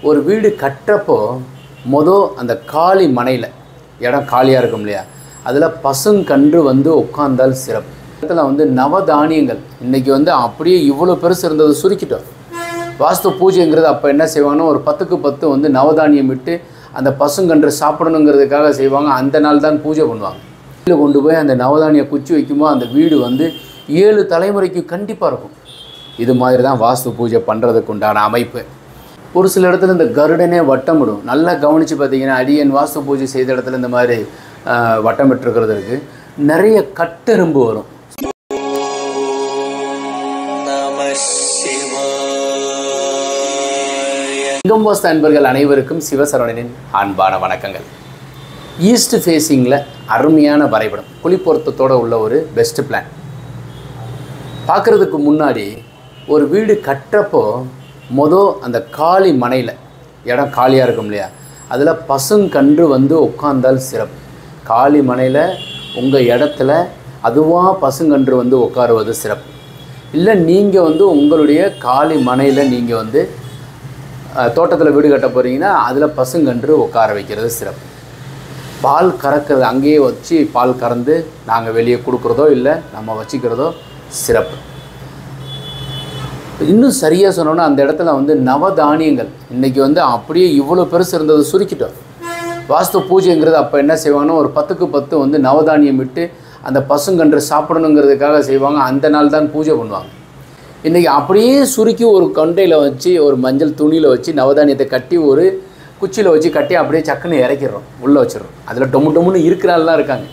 ஒரு வீடு கட்டுறப்போ அந்த காலி மனையில் இடம் காலியாக இருக்கும் இல்லையா, அதில் பசுங்கன்று வந்து உட்கார்ந்தால் சிறப்பு. இடத்துல வந்து நவதானியங்கள் இன்றைக்கி வந்து அப்படியே இவ்வளோ பெருசு இருந்தது சுருக்கிட்டோம். வாஸ்து பூஜைங்கிறது அப்போ என்ன செய்வாங்கன்னா ஒரு 10க்கு 10 வந்து நவதானியம் விட்டு அந்த பசுங்கன்று சாப்பிடணுங்கிறதுக்காக செய்வாங்க. அந்த நாள் தான் பூஜை பண்ணுவாங்க. வீட்டில் கொண்டு போய் அந்த நவதானிய குச்சி வைக்கும்போது அந்த வீடு வந்து 7 தலைமுறைக்கு கண்டிப்பாக இருக்கும். இது மாதிரி தான் வாஸ்து பூஜை பண்ணுறதுக்கு உண்டான அமைப்பு. ஒரு சில இடத்துல இந்த கருடனே வட்டமிடும். நல்லா கவனித்து பார்த்தீங்கன்னா அடியன் வாஸ்து பூஜை செய்த இடத்துல இந்த மாதிரி வட்டமிட்டுருக்கிறது இருக்குது. நிறைய கட்டெரும்பு வரும். லிங்கம் வாஸ்து அன்பர்கள் அனைவருக்கும் சிவ சரவணனின் அன்பான வணக்கங்கள். ஈஸ்ட் ஃபேஸிங்கில் அருமையான வரைபடம், குழி பொருத்தத்தோடு உள்ள ஒரு பெஸ்ட் பிளான். பார்க்குறதுக்கு முன்னாடி ஒரு வீடு கட்டுறப்போ அந்த காலி மனையில் இடம் காலியாக இருக்கும் இல்லையா, அதில் பசுங்கன்று வந்து உட்கார்ந்தால் சிறப்பு. காலி மனையில் உங்கள் இடத்துல அதுவாக பசுங்கன்று வந்து உட்காருவது சிறப்பு. இல்லை நீங்கள் வந்து உங்களுடைய காலி மனையில் நீங்கள் வந்து தோட்டத்தில் வீடு கட்ட போகிறீங்கன்னா அதில் பசுங்கன்று உட்கார வைக்கிறது சிறப்பு. பால் கறக்கிறது அங்கேயே வச்சு பால் கறந்து நாங்கள் வெளியே கொடுக்குறதோ இல்லை நம்ம வச்சுக்கிறதோ சிறப்பு. இன்னும் சரியாக சொன்னோன்னா அந்த இடத்துல வந்து நவதானியங்கள் இன்றைக்கி வந்து அப்படியே இவ்வளோ பெருசு இருந்தது சுருக்கிட்டோம். வாஸ்து பூஜைங்கிறது அப்போ என்ன செய்வாங்கன்னா ஒரு 10க்கு 10 வந்து நவதானியம் விட்டு அந்த பசுங்கன்று சாப்பிடணுங்கிறதுக்காக செய்வாங்க. அந்த நாள் தான் பூஜை பண்ணுவாங்க. இன்றைக்கி அப்படியே சுருக்கி ஒரு கொண்டையில் வச்சு ஒரு மஞ்சள் துணியில் வச்சு நவதானியத்தை கட்டி ஒரு குச்சியில் வச்சு கட்டி அப்படியே சக்குன்னு இறக்கிடுறோம், உள்ளே வச்சிடறோம். அதில் டொம்முன்னு இருக்கிறாள்லாம் இருக்காங்க.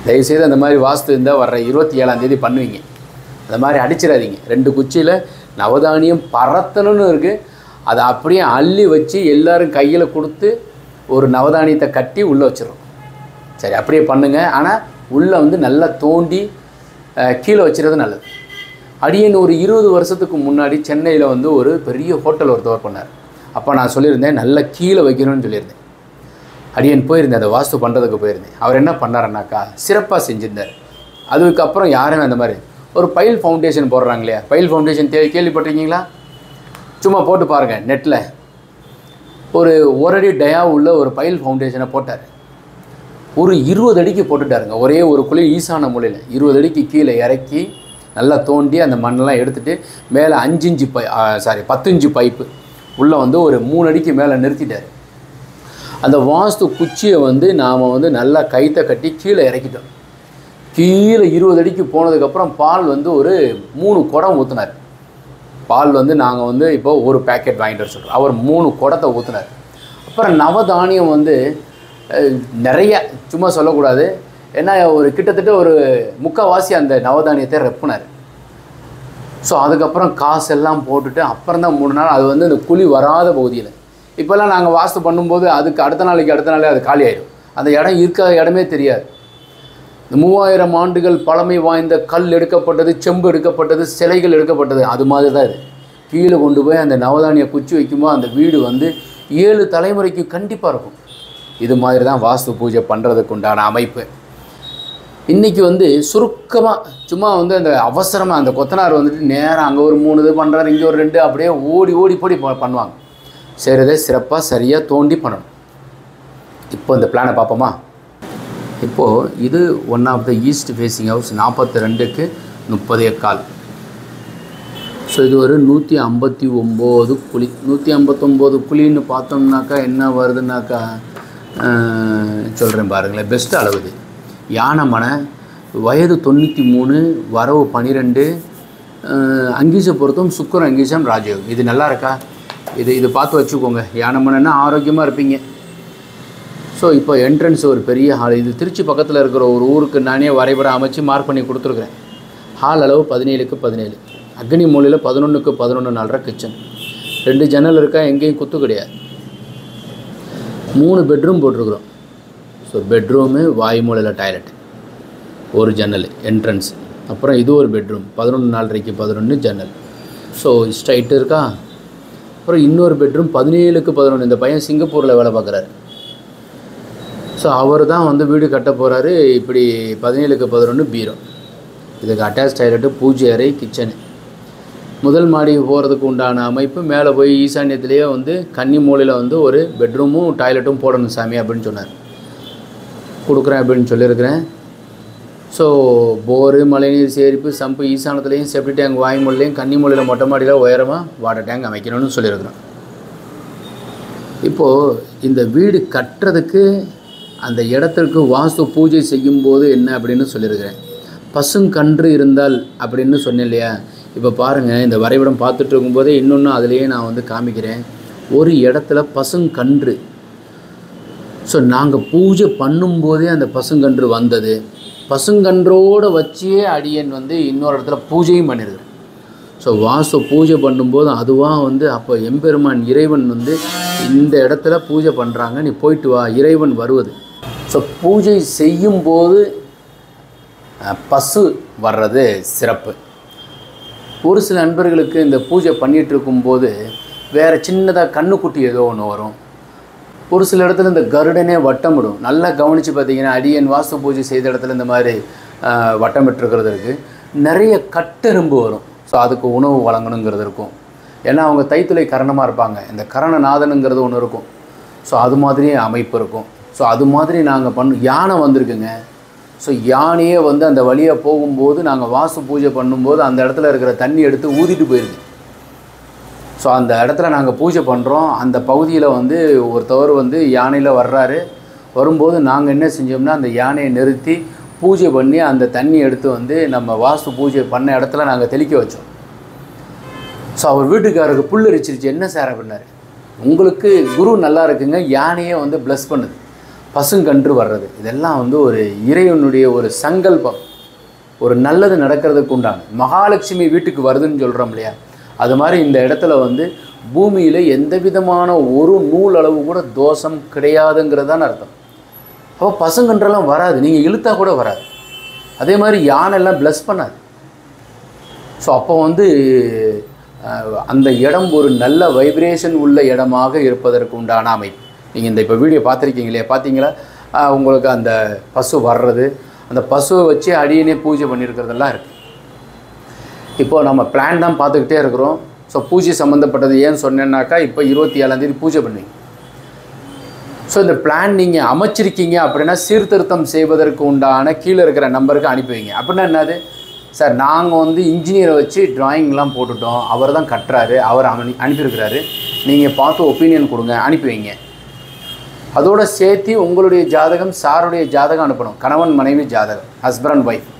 தயவுசெய்து அந்த மாதிரி வாஸ்து இருந்தால் வர்ற 27ஆம் தேதி பண்ணுவீங்க. அந்த மாதிரி அடிச்சிடாதீங்க. 2 குச்சியில் நவதானியம் பரத்தணும்னு இருக்குது. அதை அப்படியே அள்ளி வச்சு எல்லோரும் கையில் கொடுத்து ஒரு நவதானியத்தை கட்டி உள்ளே வச்சிடறோம். சரி, அப்படியே பண்ணுங்கள். ஆனால் உள்ளே வந்து நல்லா தோண்டி கீழே வச்சுறது நல்லது. அடியன் ஒரு 20 வருஷத்துக்கு முன்னாடி சென்னையில் வந்து ஒரு பெரிய ஹோட்டல் ஒருத்தவர் பண்ணார். அப்போ நான் சொல்லியிருந்தேன் நல்லா கீழே வைக்கணும்னு சொல்லியிருந்தேன். அடியன் போயிருந்தேன், அந்த வாஸ்து பண்ணுறதுக்கு போயிருந்தேன். அவர் என்ன பண்ணாருன்னாக்கா சிறப்பாக செஞ்சுருந்தார். அதுக்கப்புறம் யாருமே அந்த மாதிரி ஒரு பைல் ஃபவுண்டேஷன் போடுறாங்க இல்லையா, பைல் ஃபவுண்டேஷன் கேள்விப்பட்டிருக்கீங்களா? சும்மா போட்டு பாருங்கள் நெட்டில். ஒரு 1 அடி டயா உள்ள ஒரு பைல் ஃபவுண்டேஷனை போட்டார். ஒரு 20 அடிக்கு போட்டுட்டாருங்க. ஒரே ஒரு குழி ஈசான மூலையில் 20 அடிக்கு கீழே இறக்கி நல்லா தோண்டி அந்த மண்ணெல்லாம் எடுத்துகிட்டு மேலே 10 இன்ச்சு பைப்பு உள்ளே வந்து ஒரு 3 அடிக்கு மேலே நிறுத்திட்டார். அந்த வாஸ்து குச்சியை வந்து நாம் வந்து நல்லா கைத்தை கட்டி கீழே இறக்கிட்டோம். கீழே 20 அடிக்கு போனதுக்கப்புறம் பால் வந்து ஒரு 3 குடம் ஊற்றினார். பால் வந்து நாங்கள் வந்து இப்போ ஒரு பேக்கெட் வாங்கிட்டு வர சொல்கிறோம். அவர் 3 குடத்தை ஊற்றினார். அப்புறம் நவதானியம் வந்து நிறைய, சும்மா சொல்லக்கூடாது, ஏன்னா ஒரு கிட்டத்தட்ட ஒரு 3/4 அந்த நவதானியத்தை ரெப்புனார். ஸோ அதுக்கப்புறம் காசெல்லாம் போட்டுட்டு அப்புறம் தான் 3 நாள் அது வந்து இந்த குழி வராத பகுதியில். இப்போல்லாம் நாங்கள் வாஸ்து பண்ணும்போது அதுக்கு அடுத்த நாளே அது காலி ஆகிடும். அந்த இடம் இருக்க இடமே தெரியாது. இந்த 3000 ஆண்டுகள் பழமை வாய்ந்த கல் எடுக்கப்பட்டது, செம்பு எடுக்கப்பட்டது, சிலைகள் எடுக்கப்பட்டது, அது மாதிரி தான் இது. கீழே கொண்டு போய் அந்த நவதானிய குச்சி வைக்கும்போது அந்த வீடு வந்து 7 தலைமுறைக்கு கண்டிப்பாக இருக்கும். இது மாதிரி தான் வாஸ்து பூஜை பண்ணுறதுக்கு உண்டான அமைப்பு. இன்றைக்கி வந்து சுருக்கமாக சும்மா வந்து அந்த அவசரமாக அந்த கொத்தனார் வந்துட்டு நேராக அங்கே ஒரு 3 இது பண்ணுறாரு, இங்கே ஒரு 2 அப்படியே ஓடி பண்ணுவாங்க. செய்கிறதே சிறப்பாக சரியாக தோண்டி பண்ணணும். இப்போ இந்த பிளானை பார்ப்போமா? இப்போது இது one of the east facing house, 42க்கு 30 ஸோ இது ஒரு 159 குழி. 159 குழின்னு பார்த்தோம்னாக்கா என்ன வருதுன்னாக்கா சொல்கிறேன் பாருங்களேன். பெஸ்ட்டு அளவு இது. யானை மனை, வயது 93, வரவு 12, அங்கீச பொருத்தம் சுக்கரம் அங்கீசம் ராஜயோகம். இது நல்லா இருக்கா? இது பார்த்து வச்சுக்கோங்க. யானை மனைன்னா ஆரோக்கியமாக இருப்பீங்க. ஸோ இப்போ என்ட்ரன்ஸ் ஒரு பெரிய ஹால். இது திருச்சி பக்கத்தில் இருக்கிற ஒரு ஊருக்கு நானே வரைபடம் அமைச்சு மார்க் பண்ணி கொடுத்துருக்குறேன். ஹால் அளவு 17க்கு 17, அக்னி மூலையில் 11க்கு 11 4 கிச்சன், 2 ஜன்னல் இருக்கா, எங்கேயும் குத்து கிடையாது. 3 பெட்ரூம் போட்டிருக்குறோம். ஸோ பெட்ரூமு, வாயு மூலையில் டாய்லெட், ஒரு ஜன்னல் என்ட்ரன்ஸ். அப்புறம் இது ஒரு பெட்ரூம், 11 4 11 ஜன்னல். ஸோ ஸ்ட்ரைட்டு இருக்கா. அப்புறம் இன்னொரு பெட்ரூம் 17க்கு 11. இந்த பையன் சிங்கப்பூரில் வேலை பார்க்குறாரு. ஸோ அவர் தான் வந்து வீடு கட்ட போகிறாரு. இப்படி 17க்கு 11 பீரோ. இதுக்கு அட்டாச் டாய்லெட்டு, பூஜை அறை, கிச்சனு. முதல் மாடி போகிறதுக்கு உண்டான அமைப்பு மேலே போய் ஈசான்யத்திலேயே வந்து கன்னி மூலையில் வந்து ஒரு பெட்ரூமும் டாய்லெட்டும் போடணும் சாமி அப்படின்னு சொன்னார். கொடுக்குறேன் அப்படின்னு சொல்லியிருக்கிறேன். ஸோ போரு, மழைநீர் சேரிப்பு, சம்பு ஈசானத்துலேயும் செப்டி டேங்க் வாய்மொழிலையும் கன்னி மூலையில் மொட்டை மாடியில் உயரமாக வாட்டர் டேங்க் அமைக்கணும்னு சொல்லியிருக்கிறேன். இப்போது இந்த வீடு கட்டுறதுக்கு அந்த இடத்திற்கு வாஸ்து பூஜை செய்யும்போது என்ன அப்படின்னு சொல்லியிருக்கிறேன். பசுங்கன்று இருந்தால் அப்படின்னு சொன்னேன் இல்லையா? இப்போ பாருங்கள், இந்த வரைபடம் பார்த்துட்டு இருக்கும்போதே இன்னொன்று அதிலேயே நான் வந்து காமிக்கிறேன். ஒரு இடத்துல பசுங்கன்று, ஸோ நாங்கள் பூஜை பண்ணும்போதே அந்த பசுங்கன்று வந்தது. பசுங்கன்றோடு வச்சே அடியன் வந்து இன்னொரு இடத்துல பூஜையும் பண்ணியிருக்கிறேன். ஸோ வாஸ்து பூஜை பண்ணும்போது அதுவாக வந்து அப்போ எம்பெருமான் இறைவன் வந்து இந்த இடத்துல பூஜை பண்ணுறாங்க, நீ போயிட்டு வா, இறைவன் வருவது. ஸோ பூஜை செய்யும்போது பசு வர்றது சிறப்பு. ஒரு சில நண்பர்களுக்கு இந்த பூஜை பண்ணிகிட்டு இருக்கும்போது வேறு சின்னதாக கண்ணுக்குட்டி ஏதோ ஒன்று வரும். ஒரு சில இடத்துல இந்த கருடனே வட்டமிடும். நல்லா கவனித்து பார்த்தீங்கன்னா அடியன் வாஸ்து பூஜை செய்த இடத்துல இந்த மாதிரி வட்டமிட்டுருக்கிறது இருக்குது. நிறைய கட்டெரும்பு வரும். ஸோ அதுக்கு உணவு வழங்கணுங்கிறது இருக்கும். ஏன்னா அவங்க தைத்துளை கரணமாக இருப்பாங்க. இந்த கரணநாதனுங்கிறது ஒன்று இருக்கும். ஸோ அது மாதிரியே அமைப்பு இருக்கும். ஸோ அது மாதிரி நாங்கள் யானை வந்திருக்குங்க. ஸோ யானையே வந்து அந்த வழியாக போகும்போது நாங்கள் வாஸ்து பூஜை பண்ணும்போது அந்த இடத்துல இருக்கிற தண்ணி எடுத்து ஊதிட்டு போயிருக்கு. ஸோ அந்த இடத்துல நாங்கள் பூஜை பண்ணுறோம். அந்த பகுதியில் வந்து ஒருத்தவர் வந்து யானையில் வர்றாரு. வரும்போது நாங்கள் என்ன செஞ்சோம்னா அந்த யானையை நிறுத்தி பூஜை பண்ணி அந்த தண்ணி எடுத்து வந்து நம்ம வாஸ்து பூஜை பண்ண இடத்துல நாங்கள் தெளிக்க வச்சோம். ஸோ அவர் வீட்டுக்காரருக்கு புல்லரிச்சிருச்சு. என்ன சார் அப்படின்னாரு. உங்களுக்கு குரு நல்லா இருக்குங்க, யானையே வந்து ப்ளஸ் பண்ணுது, பசுங்கன்று வர்றது, இதெல்லாம் வந்து ஒரு இறைவனுடைய ஒரு சங்கல்பம், ஒரு நல்லது நடக்கிறதுக்கு உண்டான. மகாலட்சுமி வீட்டுக்கு வருதுன்னு சொல்கிறோம் இல்லையா? அது மாதிரி இந்த இடத்துல வந்து பூமியில் எந்த விதமான ஒரு நூல் அளவு கூட தோஷம் கிடையாதுங்கிறதான அர்த்தம். அப்போ பசுங்கன்றெல்லாம் வராது, நீங்கள் இழுத்தா கூட வராது. அதே மாதிரி யானையெல்லாம் ப்ளஸ் பண்ணாது. ஸோ அப்போ வந்து அந்த இடம் ஒரு நல்ல வைப்ரேஷன் உள்ள இடமாக இருப்பதற்கு உண்டான அமைப்பு. நீங்கள் இந்த இப்போ வீடியோ பார்த்துருக்கீங்களே, பார்த்தீங்களா? உங்களுக்கு அந்த பசு வர்றது, அந்த பசுவை வச்சு அடியனே பூஜை பண்ணியிருக்கிறதெல்லாம் இருக்குது. இப்போது நம்ம பிளான் தான் பார்த்துக்கிட்டே இருக்கிறோம். ஸோ பூஜை சம்மந்தப்பட்டது ஏன் சொன்னேன்னாக்கா, இப்போ 27ஆம் பூஜை பண்ணுவீங்க. ஸோ இந்த பிளான் நீங்கள் அமைச்சிருக்கீங்க அப்படின்னா சீர்திருத்தம் செய்வதற்கு உண்டான கீழே இருக்கிற நம்பருக்கு அனுப்புவீங்க. அப்படின்னா என்னது சார், நாங்கள் வந்து இன்ஜினியரை வச்சு ட்ராயிங்லாம் போட்டுட்டோம், அவர் தான் கட்டுறாரு, அவர் அனுப்பியிருக்கிறாரு, நீங்கள் பார்த்து ஒப்பீனியன் கொடுங்க, அனுப்புவீங்க. அதோடு சேர்த்து உங்களுடைய ஜாதகம், சாருடைய ஜாதகம் அனுப்பணும். கணவன் மனைவி ஜாதகம், ஹஸ்பண்ட் அண்ட் ஒய்ஃப்.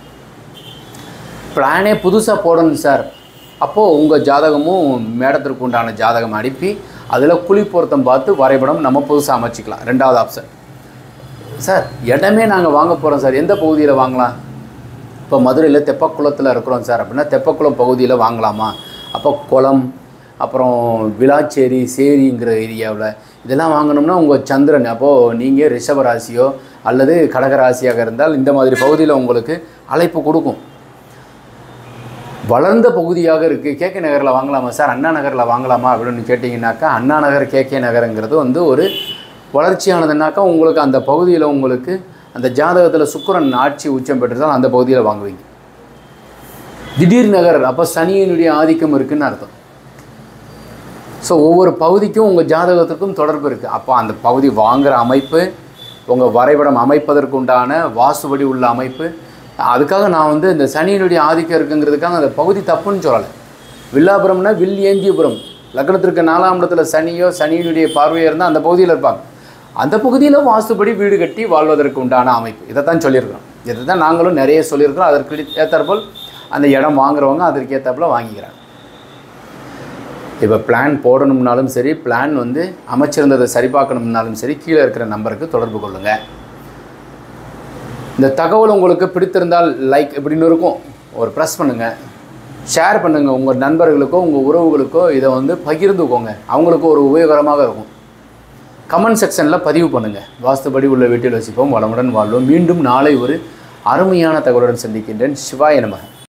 பிளானே புதுசாக போடணும் சார். அப்போது உங்கள் ஜாதகமும் மேடத்திற்கு உண்டான ஜாதகம் அனுப்பி அதில் குழி பொருத்தம் பார்த்து வரைபடம் நம்ம புதுசாக அமைச்சிக்கலாம். 2வது ஆப்ஷன். சார் இடமே நாங்கள் வாங்க போகிறோம் சார், எந்த பகுதியில் வாங்கலாம்? இப்போ மதுரையில் தெப்பக்குளத்தில் இருக்கிறோம் சார் அப்படின்னா தெப்பக்குளம் பகுதியில் வாங்கலாமா? அப்போ குளம், அப்புறம் விளாச்சேரி, சேரிங்கிற ஏரியாவில் இதெல்லாம் வாங்கணும்னா உங்கள் சந்திரன், அப்போது நீங்கள் ரிஷபராசியோ அல்லது கடகராசியாக இருந்தால் இந்த மாதிரி பகுதியில் உங்களுக்கு அழைப்பு கொடுக்கும். வளர்ந்த பகுதியாக இருக்குது, கேகே நகரில் வாங்கலாமா சார், அண்ணா நகரில் வாங்கலாமா அப்படின்னு கேட்டிங்கனாக்கா, அண்ணா நகர், கேகே நகருங்கிறது வந்து ஒரு வளர்ச்சியானதுனாக்கா உங்களுக்கு அந்த பகுதியில் உங்களுக்கு அந்த ஜாதகத்தில் சுக்கிரன் ஆட்சி உச்சம் பெற்றுதான் அந்த பகுதியில் வாங்குவீங்க. திடீர் நகர், அப்போ சனியினுடைய ஆதிக்கம் இருக்குதுன்னு அர்த்தம். ஸோ ஒவ்வொரு பகுதிக்கும் உங்கள் ஜாதகத்துக்கும் தொடர்பு இருக்குது. அப்போ அந்த பகுதி வாங்குகிற அமைப்பு, உங்கள் வரைபடம் அமைப்பதற்கு உண்டான வாசுபடி உள்ள அமைப்பு. அதுக்காக நான் வந்து இந்த சனியினுடைய ஆதிக்கம் இருக்குங்கிறதுக்காக அந்த பகுதி தப்புன்னு சொல்லலை. வில்லாபுரம்னா வில் ஏந்தியபுரம், லக்னத்திற்கு 4ஆம் இடத்துல சனியோ சனியினுடைய பார்வையோ இருந்தால் அந்த பகுதியில் இருப்பாங்க. அந்த பகுதியில் வாஸ்துபடி வீடு கட்டி வாழ்வதற்கு உண்டான அமைப்பு. இதை தான் சொல்லியிருக்கிறோம். இதை தான் நாங்களும் நிறைய சொல்லியிருக்கிறோம். அதற்கு ஏற்றாற்போல் அந்த இடம் வாங்குறவங்க அதற்கு ஏற்றாப்புல வாங்கிக்கிறாங்க. இப்போ பிளான் போடணும்னாலும் சரி, பிளான் வந்து அமைச்சிருந்ததை சரி பார்க்கணும்னாலும் சரி, கீழே இருக்கிற நம்பருக்கு தொடர்பு கொள்ளுங்கள். இந்த தகவல் உங்களுக்கு பிடித்திருந்தால் லைக் இப்படின்னு இருக்கும், ஒரு ப்ரெஸ் பண்ணுங்கள், ஷேர் பண்ணுங்கள். உங்கள் நண்பர்களுக்கோ உங்கள் உறவுகளுக்கோ இதை வந்து பகிர்ந்துக்கோங்க, அவங்களுக்கு ஒரு உபயோகரமாக இருக்கும். கமெண்ட் செக்ஷனில் பதிவு பண்ணுங்கள். வாஸ்துபடி உள்ள வீட்டில் வசிப்போம், வளமுடன் வாழ்வோம். மீண்டும் நாளை ஒரு அருமையான தகவலுடன் சந்திக்கின்றேன். சிவாய நமः.